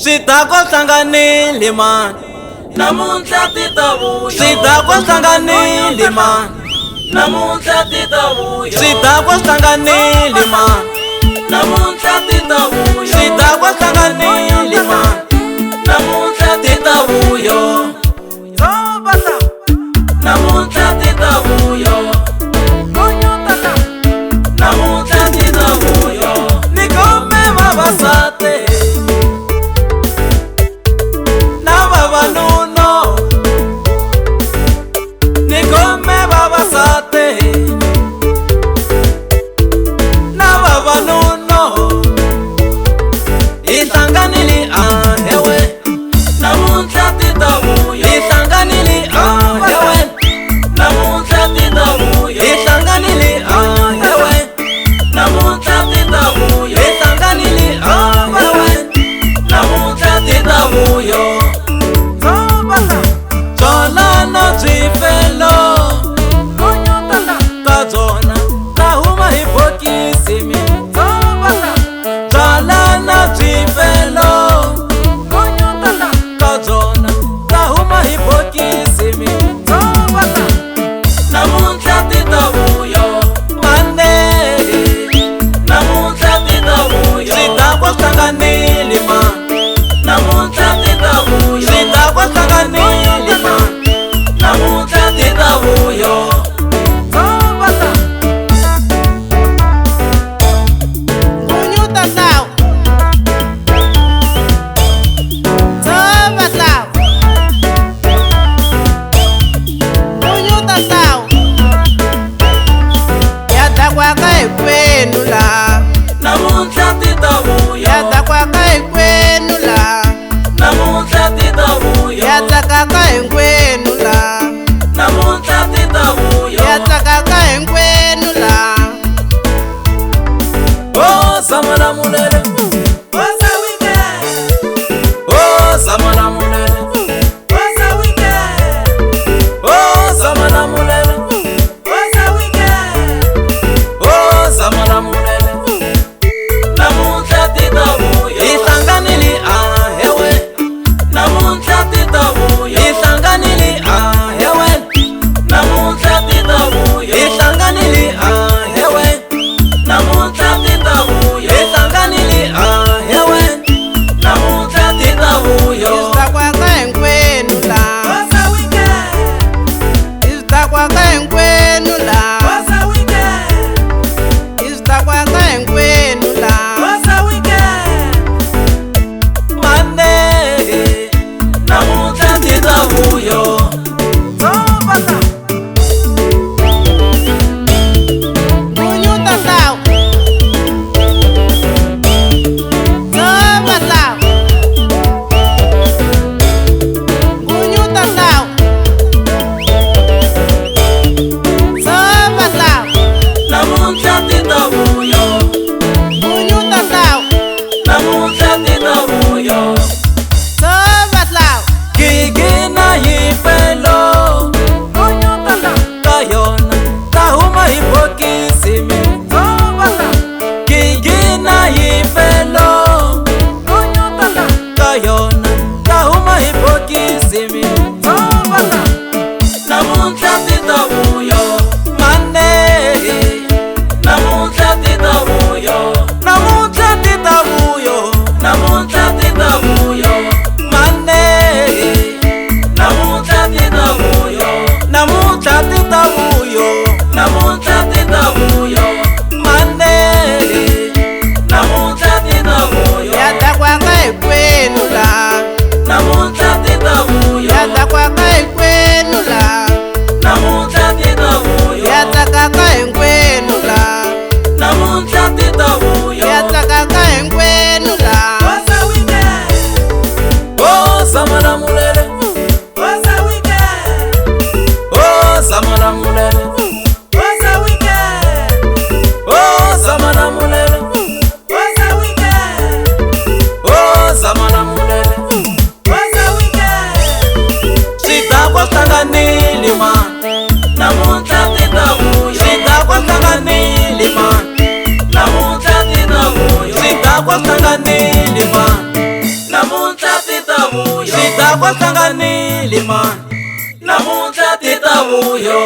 Switako hlanganile man, namuntlha ti ta vuya. switako hlanganile man, namuntlha ti ta vuya. switako hlanganile man, namuntlha ti ta vuya. switako hlanganile man, namuntlha ti ta vuya. namuntlha ti ta vuya. namuntlha ti ta vuya. ni komme vavasati na vavanuna, ni komme vavasati na vavanuna, hi hlanganile hewe, namuntlha ti ta vuya. hi hlanganile hewe, namuntlha ti ta vuya. hi hlanganile hewe, namuntlha ti ta vuya. hi hlanganile hewe. namuntlha ti ta vuya. Byala na byi felo ka byona ta huma hi bokisi mi, byala na byi felo ka byona ta huma hi bokisi mi, namuntlha ti ta vuya. mane namuntlha ti ta vuya. switako hlanganile ma, namuntlha ti ta vuya. switako hlanganile ma, namuntlha ti ta vuya. namuntlha ti ta vuya. namuntlha ti ta vuya. namuntlha ti ta vuya. oh zamana mulele, What's a weekend? oh zamana mulele, What's a weekend? oh zamana mulele, What's a weekend? oh zamana mulele, namuntlha ti ta vuya. hi hlanganile hewe, namuntlha ti ta vuya. hi hlanganile hewe, namuntlha ti ta vuya. hi hlanganile hewe, namuntlha ti ta vuya. hi hlanganile hewe, namuntlha ti ta vuya. What's a weekend? What's a weekend? What's a weekend? mane namuntlha ti ta vuya. namuntlha ti ta vuya. namuntlha ti ta vuya. gigina hi felo ka yona ta huma hi bokisi mi, gigina hi felo ka yona ta huma hi bokisi mi, namuntlha ti ta vuya. mane namuntlha ti ta vuya. namuntlha ti ta vuyo, namuntlha ti ta vuya. mane namuntlha ti ta vuya. namuntlha ti ta vuyo, namuntlha ti ta vuya. mane namuntlha ti ta vuya. namuntlha ti ta vuya. namuntlha ti ta vuya. namuntlha ti ta vuya. What's a weekend? oh zamana mulele, What's a weekend? oh zamana mulele, What's a weekend? oh zamana mulele, What's a weekend? oh zamana mulele, What's a weekend? switako hlanganile ma, namuntlha ti ta vuya. switako hlanganile ma, namuntlha ti ta vuya. switako hlanganile ma, namuntlha vuyo Xidakwa hlanganile mani namuntlha ti ta vuyo